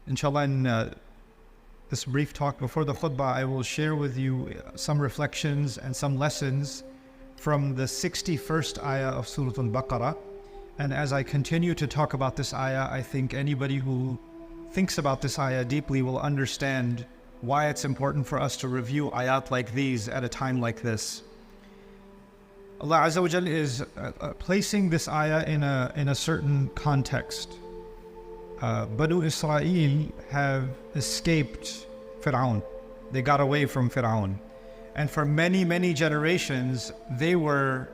Inshallah, in this brief talk before the khutbah, I will share with you some reflections and some lessons from the 61st ayah of Surah Al-Baqarah. And as I continue to talk about this ayah, I think anybody who thinks about this ayah deeply will understand why it's important for us to review ayat like these at a time like this. Allah Azza wa Jal is placing this ayah in a certain context. Banu Israel have escaped Fir'aun. They got away from Fir'aun. And for many, many generations, they were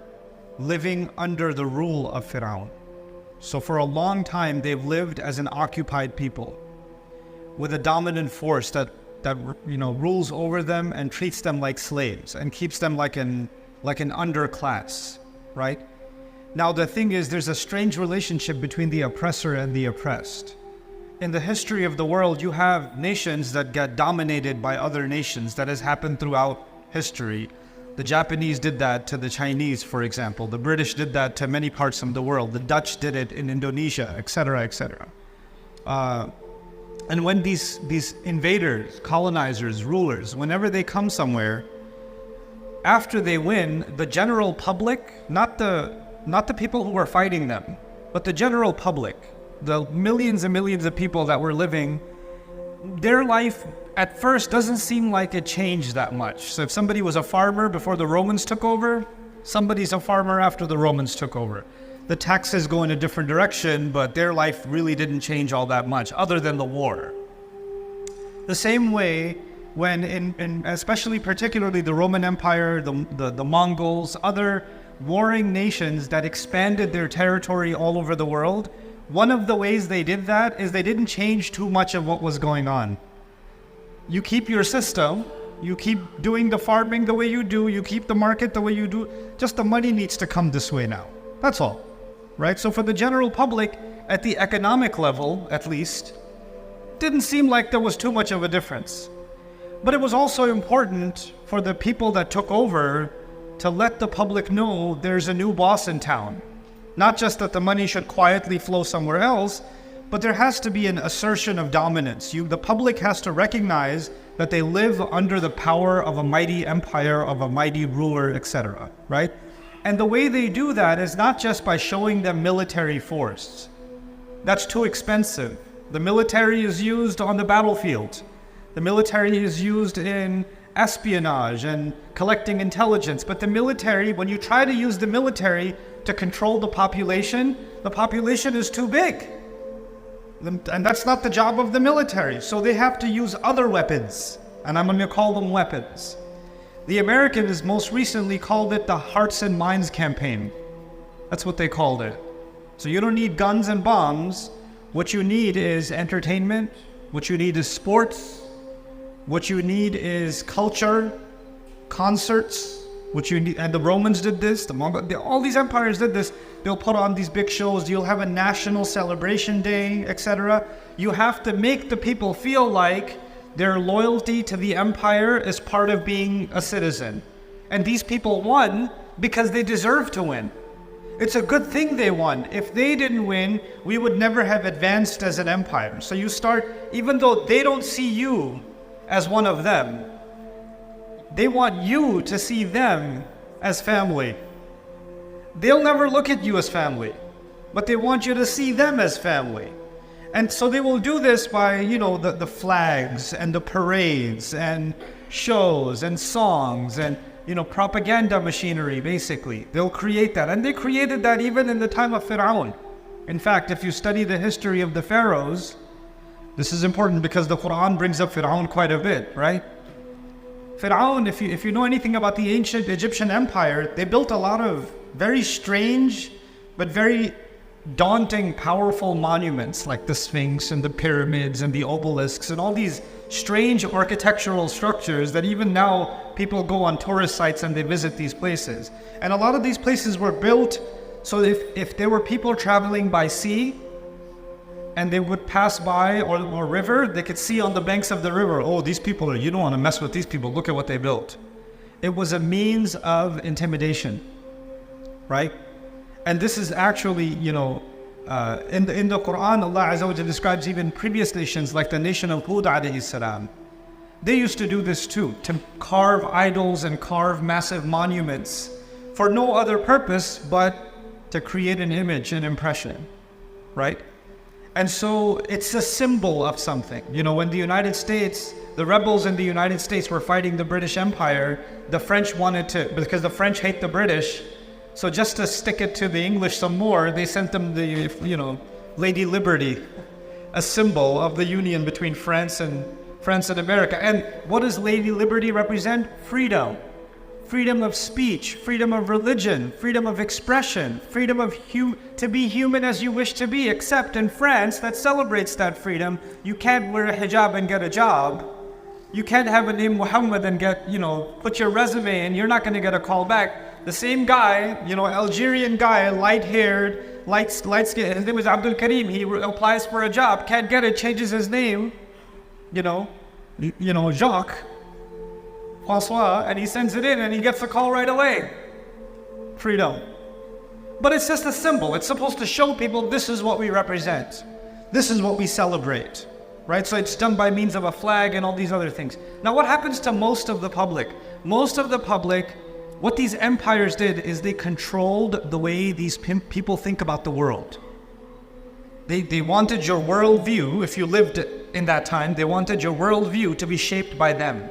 living under the rule of Fir'aun. So for a long time, they've lived as an occupied people with a dominant force that rules over them and treats them like slaves and keeps them like an underclass, right? Now the thing is, there's a strange relationship between the oppressor and the oppressed. In the history of the world, you have nations that get dominated by other nations. That has happened throughout history. The Japanese did that to the Chinese, for example. The British did that to many parts of the world. The Dutch did it in Indonesia, etc., etc. And when these invaders, colonizers, rulers, whenever they come somewhere, after they win, the general public, not the people who were fighting them, but the general public, the millions and millions of people that were living, their life at first doesn't seem like it changed that much. So if somebody was a farmer before the Romans took over, somebody's a farmer after the Romans took over. The taxes go in a different direction, but their life really didn't change all that much, other than the war. The same way when especially particularly the Roman Empire, the Mongols, other warring nations that expanded their territory all over the world, one of the ways they did that is they didn't change too much of what was going on. You keep your system, you keep doing the farming the way you do, you keep the market the way you do, just the money needs to come this way now. That's all, right? So for the general public, at the economic level at least, didn't seem like there was too much of a difference. But it was also important for the people that took over to let the public know there's a new boss in town. Not just that the money should quietly flow somewhere else, but there has to be an assertion of dominance. The public has to recognize that they live under the power of a mighty empire, of a mighty ruler, etc., right? And the way they do that is not just by showing them military force. That's too expensive. The military is used on the battlefield. The military is used in espionage and collecting intelligence. But the military, when you try to use the military to control the population is too big. And that's not the job of the military. So they have to use other weapons. And I'm going to call them weapons. The Americans most recently called it the Hearts and Minds campaign. That's what they called it. So you don't need guns and bombs. What you need is entertainment. What you need is sports. What you need is culture, concerts. What you need, and the Romans did this, all these empires did this. They'll put on these big shows. You'll have a national celebration day, etc. You have to make the people feel like their loyalty to the empire is part of being a citizen. And these people won because they deserve to win. It's a good thing they won. If they didn't win, we would never have advanced as an empire. So you start, even though they don't see you as one of them, they want you to see them as family. They'll never look at you as family, but they want you to see them as family. And so they will do this by, the flags and the parades and shows and songs and, propaganda machinery, basically. They'll create that. And they created that even in the time of Fir'aun. In fact, if you study the history of the pharaohs, this is important because the Quran brings up Fir'aun quite a bit, right? Fir'aun, if you know anything about the ancient Egyptian empire, they built a lot of very strange but very daunting, powerful monuments like the Sphinx and the pyramids and the obelisks and all these strange architectural structures that even now people go on tourist sites and they visit these places. And a lot of these places were built so if there were people traveling by sea and they would pass by or river, they could see on the banks of the river, oh, these people you don't want to mess with these people, look at what they built. It was a means of intimidation, right? And this is actually, In the Quran, Allah Azza wa Jalla describes even previous nations like the nation of Hud alayhi salam. They used to do this too, to carve idols and carve massive monuments for no other purpose but to create an image, an impression, right? And so it's a symbol of something. You know, when the United States, the rebels in the United States were fighting the British Empire, the French wanted to, because the French hate the British, so just to stick it to the English some more, they sent them the, you know, Lady Liberty, a symbol of the union between France and America. And what does Lady Liberty represent? Freedom. Freedom of speech, freedom of religion, freedom of expression, freedom of to be human as you wish to be, except in France that celebrates that freedom. You can't wear a hijab and get a job. You can't have a name Muhammad and get, you know, put your resume in, you're not going to get a call back. The same guy, you know, Algerian guy, light-haired, light skin, his name was Abdul Karim, he applies for a job, can't get it, changes his name, you know, Jacques, François, and he sends it in and he gets the call right away. Freedom. But it's just a symbol. It's supposed to show people this is what we represent. This is what we celebrate. Right? So it's done by means of a flag and all these other things. Now what happens to most of the public? Most of the public, what these empires did is they controlled the way these people think about the world. They wanted your worldview, if you lived in that time, they wanted your worldview to be shaped by them.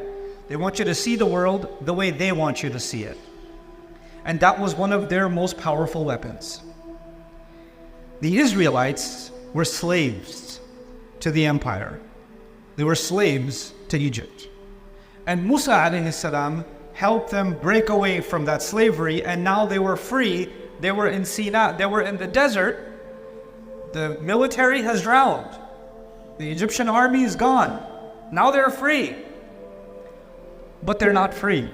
They want you to see the world the way they want you to see it. And that was one of their most powerful weapons. The Israelites were slaves to the empire. They were slaves to Egypt. And Musa alayhi salam helped them break away from that slavery, and now they were free. They were in Sinai, they were in the desert. The military has drowned. The Egyptian army is gone. Now they're free. But they're not free.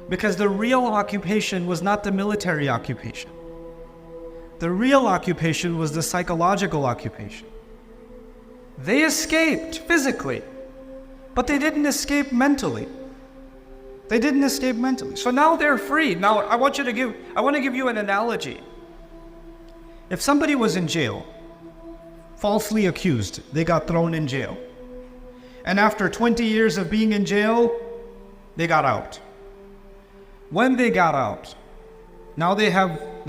Because the real occupation was not the military occupation. The real occupation was the psychological occupation. They escaped physically, but they didn't escape mentally. They didn't escape mentally. So now they're free. Now I want to give you an analogy. If somebody was in jail, falsely accused, they got thrown in jail. And after 20 years of being in jail, they got out. When they got out, now they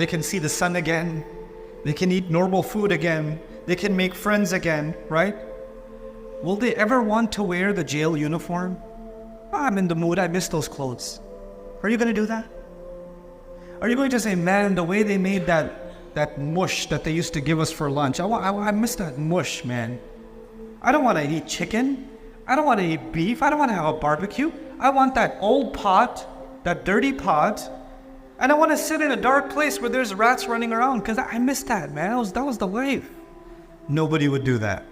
can see the sun again, they can eat normal food again, they can make friends again, right? Will they ever want to wear the jail uniform? Oh, I'm in the mood, I miss those clothes. Are you going to do that? Are you going to say, man, the way they made that mush that they used to give us for lunch, I miss that mush, man. I don't want to eat chicken. I don't want to eat beef. I don't want to have a barbecue. I want that old pot, that dirty pot, and I want to sit in a dark place where there's rats running around because I miss that, man. That was the life. Nobody would do that.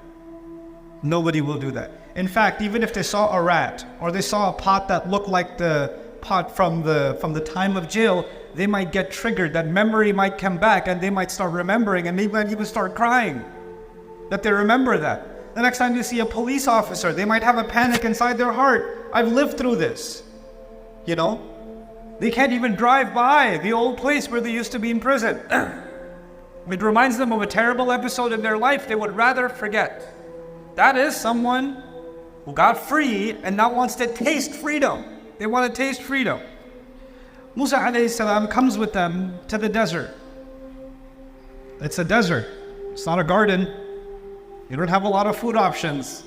Nobody will do that. In fact, even if they saw a rat or they saw a pot that looked like the pot from the time of jail, they might get triggered. That memory might come back and they might start remembering, and maybe might even start crying that they remember that. The next time you see a police officer, they might have a panic inside their heart. I've lived through this. You know? They can't even drive by the old place where they used to be in prison. It reminds them of a terrible episode in their life they would rather forget. That is someone who got free and now wants to taste freedom. They want to taste freedom. Musa alayhi salam comes with them to the desert. It's a desert. It's not a garden. You don't have a lot of food options.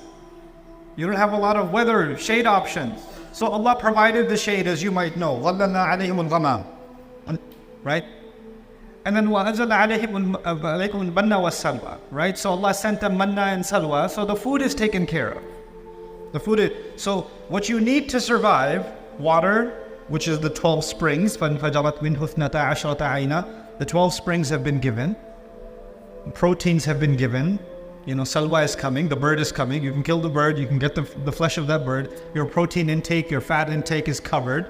You don't have a lot of weather, shade options. So Allah provided the shade, as you might know. ظَلَّلْنَا عَلَيْهِمُ الْغَمَامِ. Right? And then وَأَنزَلْنَا عَلَيْهِمُ الْمَنَّ وَالسَّلْوَى. Right? So Allah sent them manna and salwa. So the food is taken care of. So what you need to survive, water, which is the 12 springs, فَانْفَجَرَتْ مِنْهُ اثْنَتَا عَشْرَةَ عَيْنًا. The 12 springs have been given. Proteins have been given. You know, salwa is coming, the bird is coming. You can kill the bird, you can get the flesh of that bird. Your protein intake, your fat intake is covered.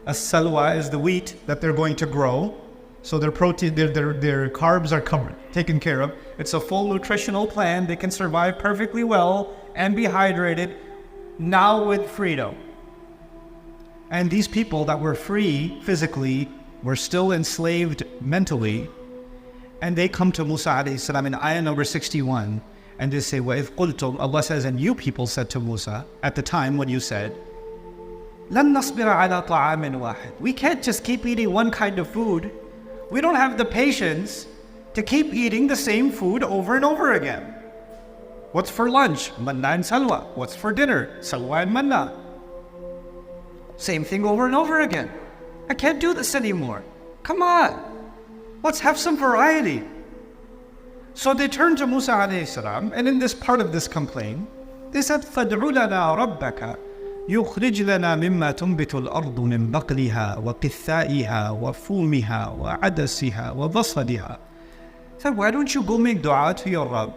A salwa is the wheat that they're going to grow. So their protein, their carbs are covered, taken care of. It's a full nutritional plan. They can survive perfectly well and be hydrated, now with freedom. And these people that were free physically were still enslaved mentally. And they come to Musa alayhi salam in ayah number 61, and they say, وَإِذْ قُلْتُمْ, Allah says, and you people said to Musa, at the time when you said, لَن نَصْبِرَ عَلَى طَعَامٍ وَاحِدٍ. We can't just keep eating one kind of food. We don't have the patience to keep eating the same food over and over again. What's for lunch? Manna and salwa. What's for dinner? Salwa and manna. Same thing over and over again. I can't do this anymore. Come on. Let's have some variety. So they turned to Musa alayhi salam, and in this part of this complaint, they said, فَادْعُ لَنَا رَبَّكَ يُخْرِجْ لَنَا مِمَّا تُنْبِتُ الْأَرْضُ مِنْ بَقْلِهَا وَقِثَّائِهَا وَفُومِهَا وَعَدَسِهَا وَبَصَلِهَا. Said, why don't you go make dua to your Rabb?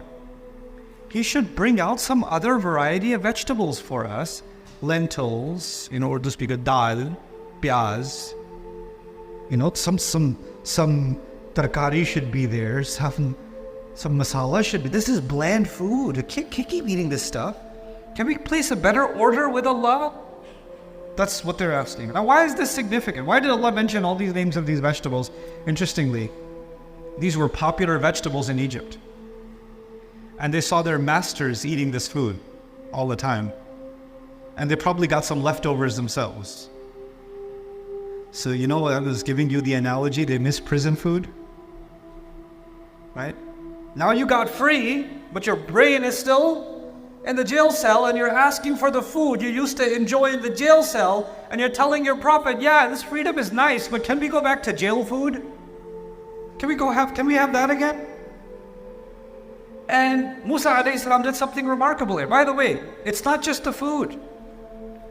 He should bring out some other variety of vegetables for us. Lentils, or to speak of dal, pyaz. Some tarkari should be there, some masala should be. This is bland food. Can't keep eating this stuff. Can we place a better order with Allah? That's what they're asking. Now, why is this significant? Why did Allah mention all these names of these vegetables? Interestingly, these were popular vegetables in Egypt. And they saw their masters eating this food all the time. And they probably got some leftovers themselves. So I was giving you the analogy, they miss prison food. Right? Now you got free, but your brain is still in the jail cell, and you're asking for the food you used to enjoy in the jail cell, and you're telling your prophet, yeah, this freedom is nice, but can we go back to jail food? Can we have that again? And Musa alayhi salam did something remarkable here. By the way, it's not just the food.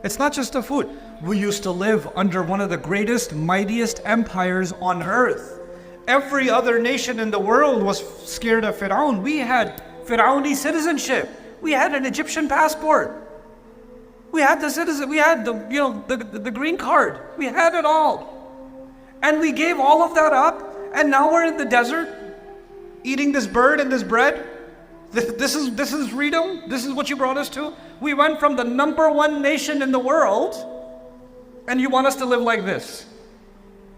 It's not just the food. We used to live under one of the greatest, mightiest empires on earth. Every other nation in the world was scared of Fir'aun. We had Fir'auni citizenship. We had an Egyptian passport. We had the green card. We had it all. And we gave all of that up, and now we're in the desert eating this bird and this bread. This is freedom? This is what you brought us to? We went from the #1 nation in the world, and you want us to live like this.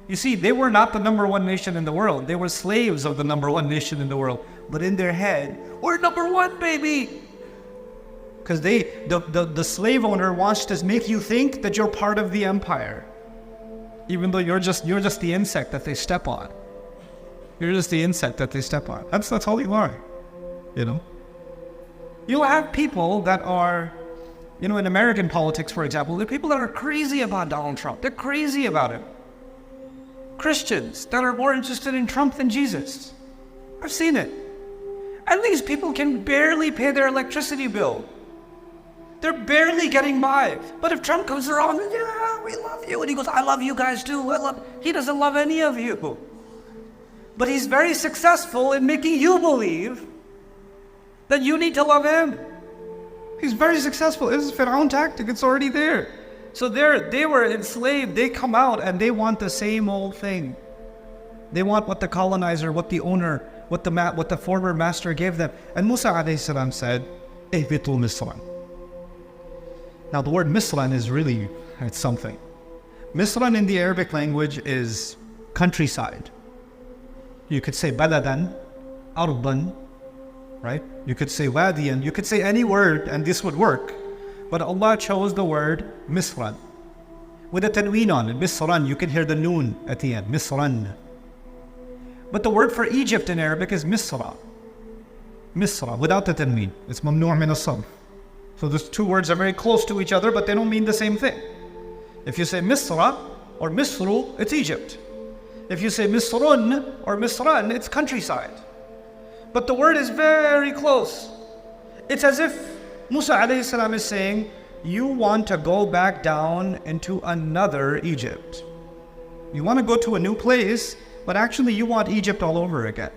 You see, they were not the #1 nation in the world. They were slaves of the #1 nation in the world. But in their head, we're #1, baby. Because the slave owner wants to make you think that you're part of the empire. Even though you're just the insect that they step on. You're just the insect that they step on. That's all you are. You'll have people that are, in American politics, for example, there are people that are crazy about Donald Trump. They're crazy about him. Christians that are more interested in Trump than Jesus. I've seen it. And these people can barely pay their electricity bill. They're barely getting by. But if Trump comes around, yeah, we love you. And he goes, I love you guys too. He doesn't love any of you. But he's very successful in making you believe that you need to love him. He's very successful. This is Fir'aun tactic. It's already there. So they were enslaved. They come out and they want the same old thing. They want what the colonizer, what the owner, what the former master gave them. And Musa alayhi salam said, "Ihbitu Misran." Now the word Misran is really, it's something. Misran in the Arabic language is countryside. You could say baladan, arban, right? You could say wadiyan, you could say any word and this would work. But Allah chose the word Misran. With a tanween on it, Misran, you can hear the noon at the end, Misran. But the word for Egypt in Arabic is Misra. Misra, without the tanween. It's mamnu' min as-sarf. So those two words are very close to each other, but they don't mean the same thing. If you say Misra or Misru, it's Egypt. If you say Misrun or Misran, it's countryside. But the word is very close. It's as if Musa alayhi salam is saying, you want to go back down into another Egypt. You want to go to a new place, but actually you want Egypt all over again.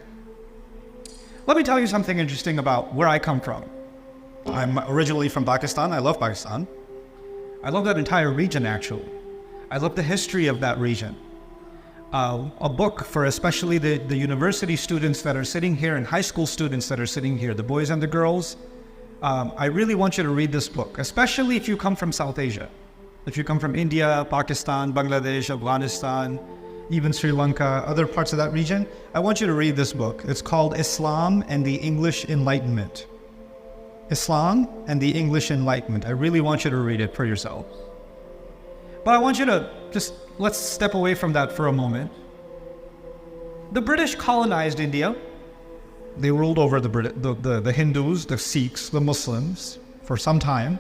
Let me tell you something interesting about where I come from. I'm originally from Pakistan. I love Pakistan. I love that entire region, actually. I love the history of that region. A book for especially the university students that are sitting here and high school students that are sitting here, the boys and the girls. I really want you to read this book, especially if you come from South Asia. If you come from India, Pakistan, Bangladesh, Afghanistan, even Sri Lanka, other parts of that region, I want you to read this book. It's called Islam and the English Enlightenment. Islam and the English Enlightenment. I really want you to read it for yourselves. But I want you to let's step away from that for a moment. The British colonized India. They ruled over the Hindus, the Sikhs, the Muslims for some time.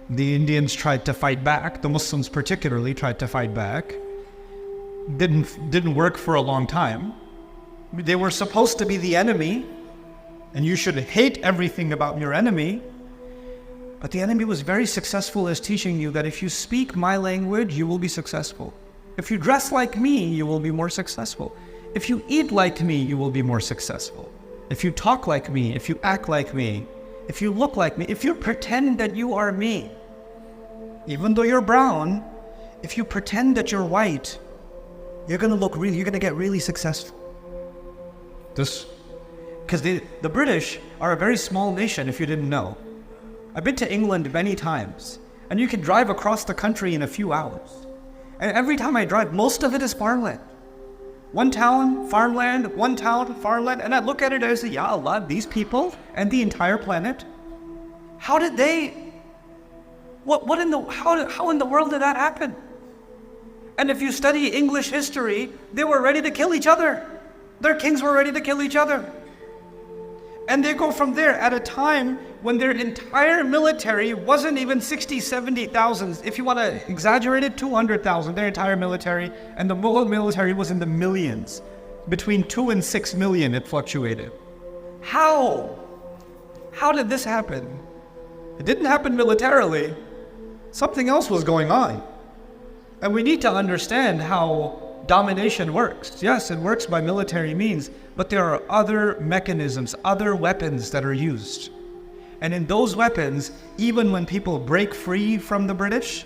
The Indians tried to fight back. The Muslims particularly tried to fight back. Didn't work for a long time. They were supposed to be the enemy, and you should hate everything about your enemy. But the enemy was very successful as teaching you that if you speak my language, you will be successful. If you dress like me, you will be more successful. If you eat like me, you will be more successful. If you talk like me, if you act like me, if you look like me, if you pretend that you are me, even though you're brown, if you pretend that you're white, you're going to get really successful. Because the British are a very small nation, if you didn't know. I've been to England many times, and you can drive across the country in a few hours. And every time I drive, most of it is farmland. One town, farmland, one town, farmland, and I look at it and I say, Ya Allah, these people and the entire planet, how in the world did that happen? And if you study English history, they were ready to kill each other. Their kings were ready to kill each other. And they go from there at a time when their entire military wasn't even 60, 70,000. If you want to exaggerate it, 200,000, their entire military. And the Mughal military was in the millions. Between 2 and 6 million, it fluctuated. How? How did this happen? It didn't happen militarily. Something else was going on. And we need to understand how domination works. Yes, it works by military means, but there are other mechanisms, other weapons that are used. And in those weapons, even when people break free from the British,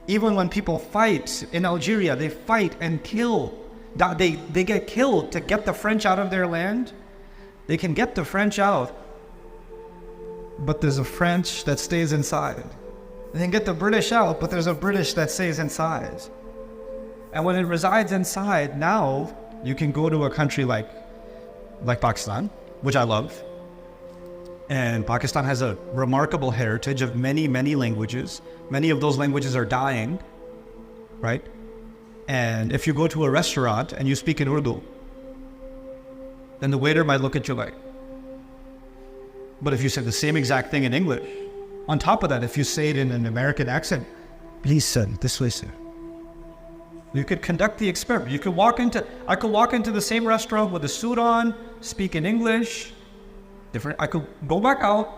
even when people fight in Algeria, they fight and kill. They get killed to get the French out of their land. They can get the French out, but there's a French that stays inside. They can get the British out, but there's a British that stays inside. And when it resides inside, now you can go to a country like Pakistan, which I love. And Pakistan has a remarkable heritage of many, many languages. Many of those languages are dying, right? And if you go to a restaurant and you speak in Urdu, then the waiter might look at you like. But if you say the same exact thing in English, on top of that, if you say it in an American accent, please, sir, this way, sir. You could conduct the experiment. I could walk into the same restaurant with a suit on, speak in English, I could go back out,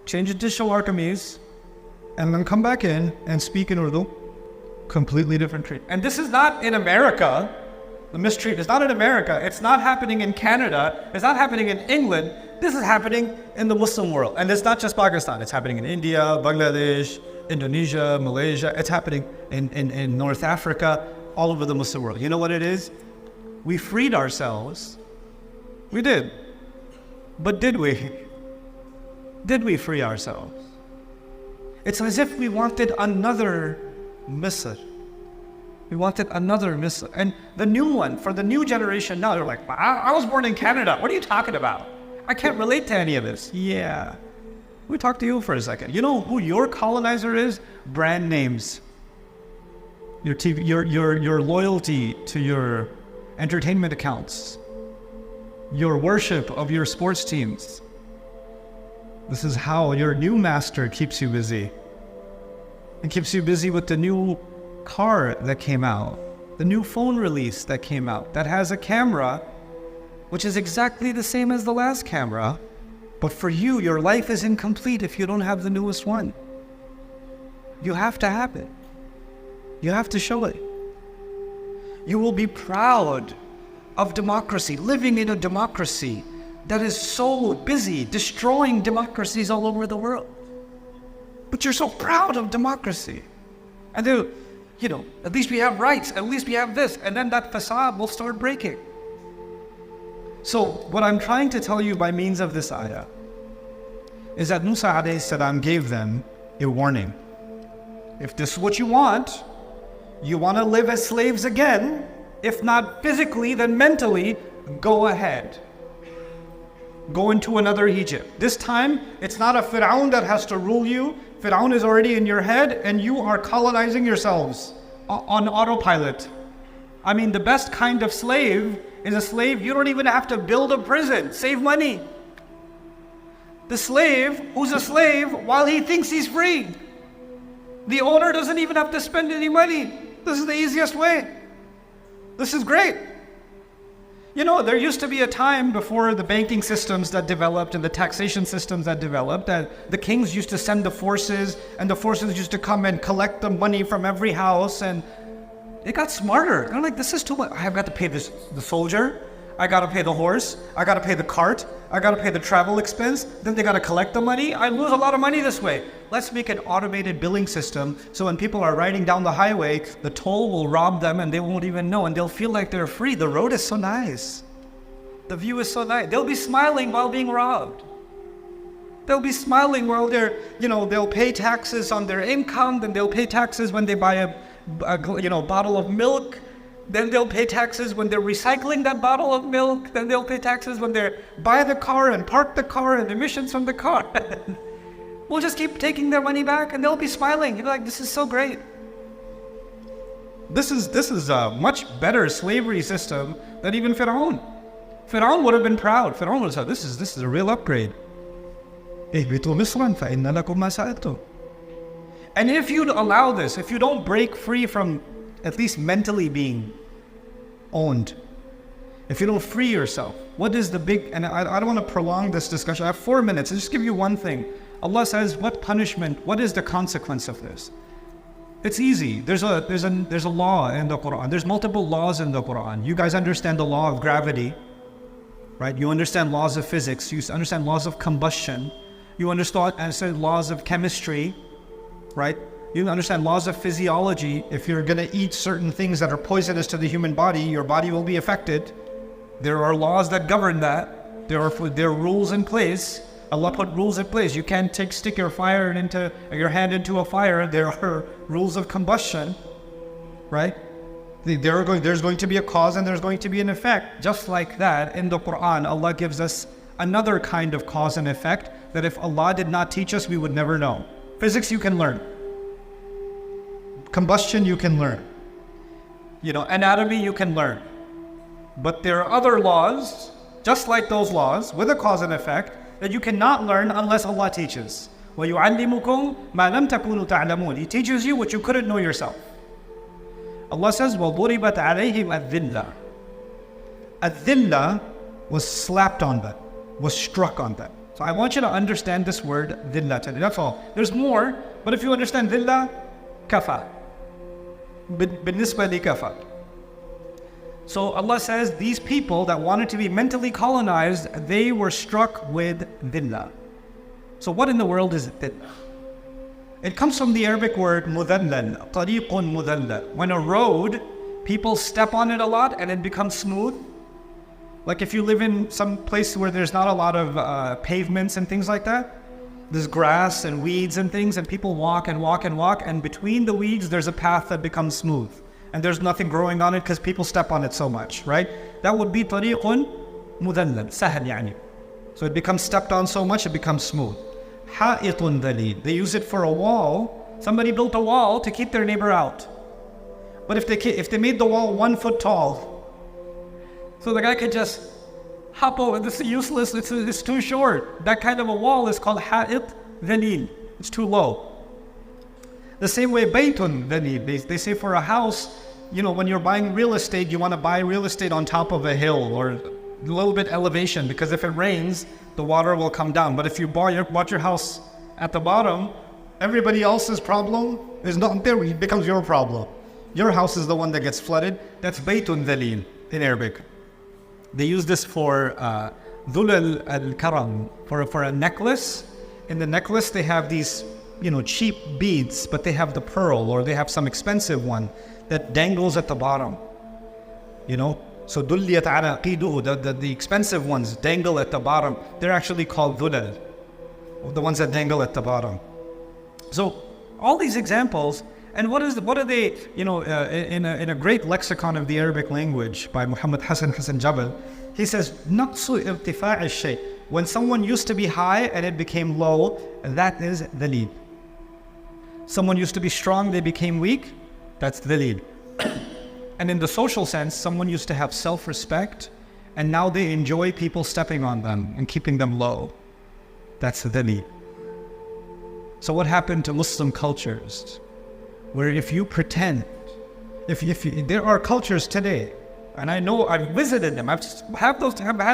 change it to shalwar kameez, and then come back in and speak in Urdu. Completely different treatment. And this is not in America. The mistreatment is not in America. It's not happening in Canada. It's not happening in England. This is happening in the Muslim world. And it's not just Pakistan. It's happening in India, Bangladesh, Indonesia, Malaysia. It's happening in North Africa, all over the Muslim world. You know what it is? We freed ourselves. We did. But did we? Did we free ourselves? It's as if we wanted another Misr. We wanted another Misr. And the new one, for the new generation now, they're like, I was born in Canada. What are you talking about? I can't relate to any of this. Yeah. We talk to you for a second. You know who your colonizer is? Brand names. Your TV, your loyalty to your entertainment accounts. Your worship of your sports teams. This is how your new master keeps you busy. It keeps you busy with the new car that came out, the new phone release that came out that has a camera which is exactly the same as the last camera, but for you, your life is incomplete if you don't have the newest one. You have to have it. You have to show it. You will be proud of democracy, living in a democracy that is so busy destroying democracies all over the world. But you're so proud of democracy. And then, at least we have rights, at least we have this, and then that facade will start breaking. So what I'm trying to tell you by means of this ayah is that Musa alayhi salam gave them a warning. If this is what you want, You want to live as slaves again? If not physically, then mentally, go ahead. Go into another Egypt. This time, it's not a Fir'aun that has to rule you. Fir'aun is already in your head and you are colonizing yourselves on autopilot. I mean, the best kind of slave is a slave you don't even have to build a prison. Save money. The slave who's a slave while he thinks he's free. The owner doesn't even have to spend any money. This is the easiest way. This is great. You know, there used to be a time before the banking systems that developed and the taxation systems that developed that the kings used to send the forces and the forces used to come and collect the money from every house, and it got smarter. They're like, this is too much. I've got to pay the soldier. I got to pay the horse. I got to pay the cart. I got to pay the travel expense. Then they got to collect the money. I lose a lot of money this way. Let's make an automated billing system so when people are riding down the highway, the toll will rob them and they won't even know, and they'll feel like they're free. The road is so nice. The view is so nice. They'll be smiling while being robbed. They'll be smiling while they'll pay taxes on their income, then they'll pay taxes when they buy a bottle of milk. Then they'll pay taxes when they're recycling that bottle of milk. Then they'll pay taxes when they buy the car and park the car and emissions from the car. We'll just keep taking their money back and they'll be smiling. You're like, this is so great. This is a much better slavery system than even Fir'aun. Fir'aun would have been proud. Fir'aun would have said, this is a real upgrade. And if you allow this, if you don't break free from at least mentally being owned, if you don't free yourself, what is the big, and I don't want to prolong this discussion, I have 4 minutes, I'll just give you one thing. Allah says, what punishment, what is the consequence of this? It's easy. There's a law in the Quran. There's multiple laws in the Quran. You guys understand the law of gravity, right? You understand laws of physics. You understand laws of combustion. You understand laws of chemistry, right? You understand laws of physiology. If you're going to eat certain things that are poisonous to the human body, your body will be affected. There are laws that govern that. There are rules in place. Allah put rules in place. You can't stick your hand into a fire. There are rules of combustion, right? There's going to be a cause and there's going to be an effect. Just like that, in the Quran, Allah gives us another kind of cause and effect that if Allah did not teach us, we would never know. Physics you can learn. Combustion you can learn. Anatomy you can learn. But there are other laws, just like those laws, with a cause and effect, that you cannot learn unless Allah teaches. وَيُعَلِّمُكُمْ مَا لَمْ تَكُونُوا تَعْلَمُونَ. He teaches you what you couldn't know yourself. Allah says, وَضُرِبَتْ عَلَيْهِمْ الذِّلَّةِ. Adhilla was slapped on them, was struck on them. So I want you to understand this word, dhilla today. That's all. There's more, but if you understand dhilla, kafa. بالنسبة لكفى. So Allah says these people that wanted to be mentally colonized, they were struck with dhilla. So what in the world is dhilla? It comes from the Arabic word mudallal, tariqun mudallal. When a road, people step on it a lot and it becomes smooth. Like if you live in some place where there's not a lot of pavements and things like that, there's grass and weeds and things, and people walk and walk and walk, and between the weeds there's a path that becomes smooth. And there's nothing growing on it because people step on it so much, right? That would be tariqun mudallal, sahal yani. So it becomes stepped on so much it becomes smooth. Haqeeqatun dalil. They use it for a wall. Somebody built a wall to keep their neighbor out. But if they made the wall 1 foot tall, so the guy could just hop over, this is useless, it's too short. That kind of a wall is called ha'it dalil. It's too low. The same way baytun dalil. They say for a house, when you're buying real estate, you want to buy real estate on top of a hill or a little bit elevation, because if it rains, the water will come down. But if you bought your house at the bottom, everybody else's problem is not there. It becomes your problem. Your house is the one that gets flooded. That's baytun dalil in Arabic. They use this for dhul al-karam, for a necklace. In the necklace, they have these, cheap beads, but they have the pearl, or they have some expensive one that dangles at the bottom. So dulliyat ala qiduhu, the expensive ones dangle at the bottom. They're actually called dhulal, the ones that dangle at the bottom. So all these examples, And what are they, in a great lexicon of the Arabic language by Muhammad Hassan Jabal, he says, نَقْصُ ارْتِفَاعِ الشَّيْء. When someone used to be high and it became low, that is dhaleel. Someone used to be strong, they became weak, that's dhaleel. And in the social sense, someone used to have self-respect, and now they enjoy people stepping on them and keeping them low. That's dhaleel. So what happened to Muslim cultures? Where if you pretend, there are cultures today, and I know I've visited them, I've had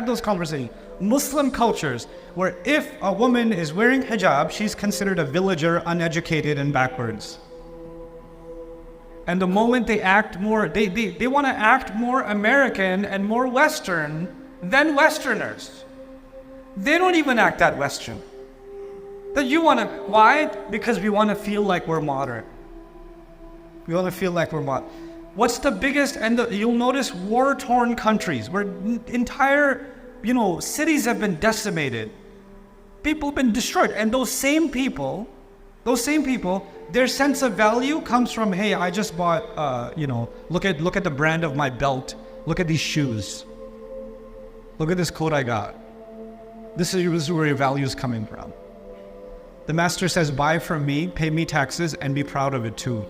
those conversations, Muslim cultures where if a woman is wearing hijab, she's considered a villager, uneducated, and backwards. And the moment they act more, they want to act more American and more Western than Westerners. They don't even act that Western. Why? Because we want to feel like we're modern. We want to feel like we're modern. What's the biggest, you'll notice war-torn countries where entire, cities have been decimated. People have been destroyed. And those same people, their sense of value comes from, hey, I just bought, look at the brand of my belt. Look at these shoes. Look at this coat I got. This is where your value is coming from. The master says, buy from me, pay me taxes, and be proud of it too.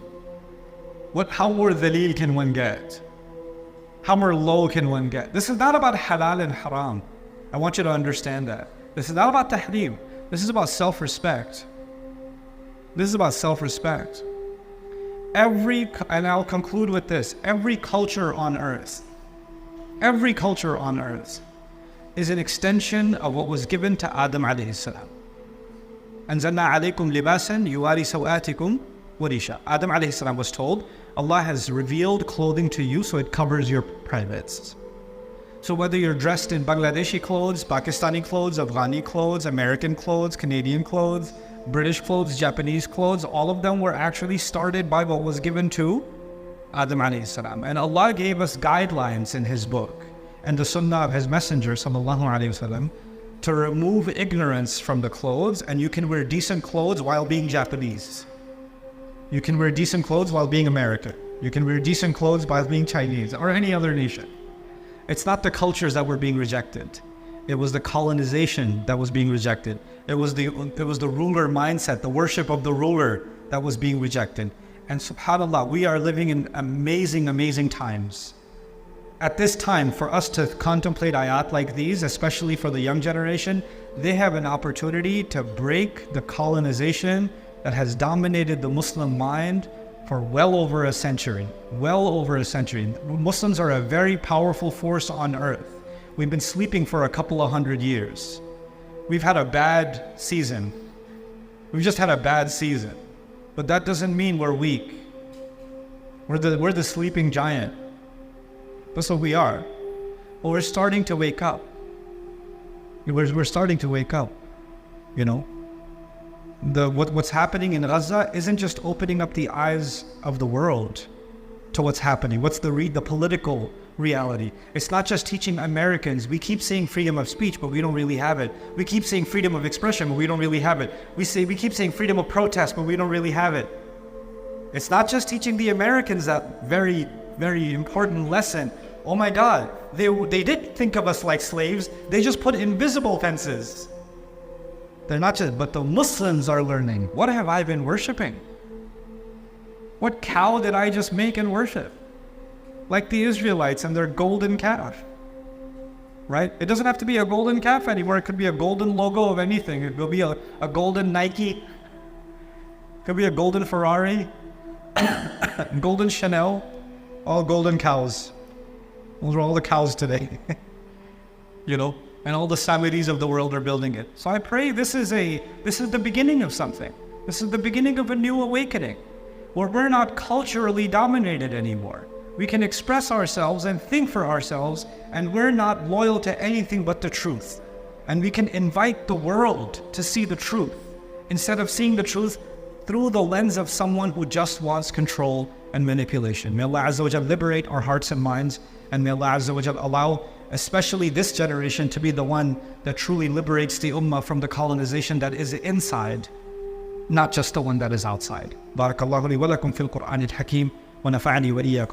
How more dhaleel can one get? How more low can one get? This is not about halal and haram. I want you to understand that. This is not about tahrim. This is about self-respect. This is about self-respect. And I'll conclude with this, every culture on earth is an extension of what was given to Adam alayhi salam. أَنزَلْنَا عَلَيْكُمْ لِبَاسًا يُوَارِي سَوْآتِكُمْ وَرِيشًا. Adam alayhi salam was told, Allah has revealed clothing to you so it covers your privates. So whether you're dressed in Bangladeshi clothes, Pakistani clothes, Afghani clothes, American clothes, Canadian clothes, British clothes, Japanese clothes, all of them were actually started by what was given to Adam alayhi salam. And Allah gave us guidelines in His book and the sunnah of His messenger sallallahu alayhi wasallam to remove ignorance from the clothes, and you can wear decent clothes while being Japanese. You can wear decent clothes while being American. You can wear decent clothes while being Chinese or any other nation. It's not the cultures that were being rejected. It was the colonization that was being rejected. It was the ruler mindset, the worship of the ruler that was being rejected. And subhanAllah, we are living in amazing, amazing times. At this time, for us to contemplate ayat like these, especially for the young generation, they have an opportunity to break the colonization that has dominated the Muslim mind for well over a century. Muslims are a very powerful force on earth. We've been sleeping for a couple of 100 years. We've had a bad season. We've just had a bad season. But that doesn't mean we're weak. We're the sleeping giant. That's what we are. Well, we're starting to wake up. We're starting to wake up, What's happening in Gaza isn't just opening up the eyes of the world to what's happening. What's the political reality? It's not just teaching Americans. We keep saying freedom of speech, but we don't really have it. We keep saying freedom of expression, but we don't really have it. We keep saying freedom of protest, but we don't really have it. It's not just teaching the Americans that very, very important lesson. Oh my God, they did think of us like slaves. They just put invisible fences. They're not just, but the Muslims are learning. What have I been worshiping? What cow did I just make and worship? Like the Israelites and their golden calf, right? It doesn't have to be a golden calf anymore. It could be a golden logo of anything. It could be a golden Nike. It could be a golden Ferrari, golden Chanel, all golden cows. Those are all the cows today, and all the Samiris of the world are building it. So I pray this is the beginning of something. This is the beginning of a new awakening, where we're not culturally dominated anymore. We can express ourselves and think for ourselves, and we're not loyal to anything but the truth. And we can invite the world to see the truth, instead of seeing the truth through the lens of someone who just wants control and manipulation. May Allah Azza wa Jal liberate our hearts and minds, and may Allah Azza wa Jal allow especially this generation to be the one that truly liberates the Ummah from the colonization that is inside. not just the one that is outside. بارك الله لي ولكم في القرآن الحكيم ونفعني وإياكم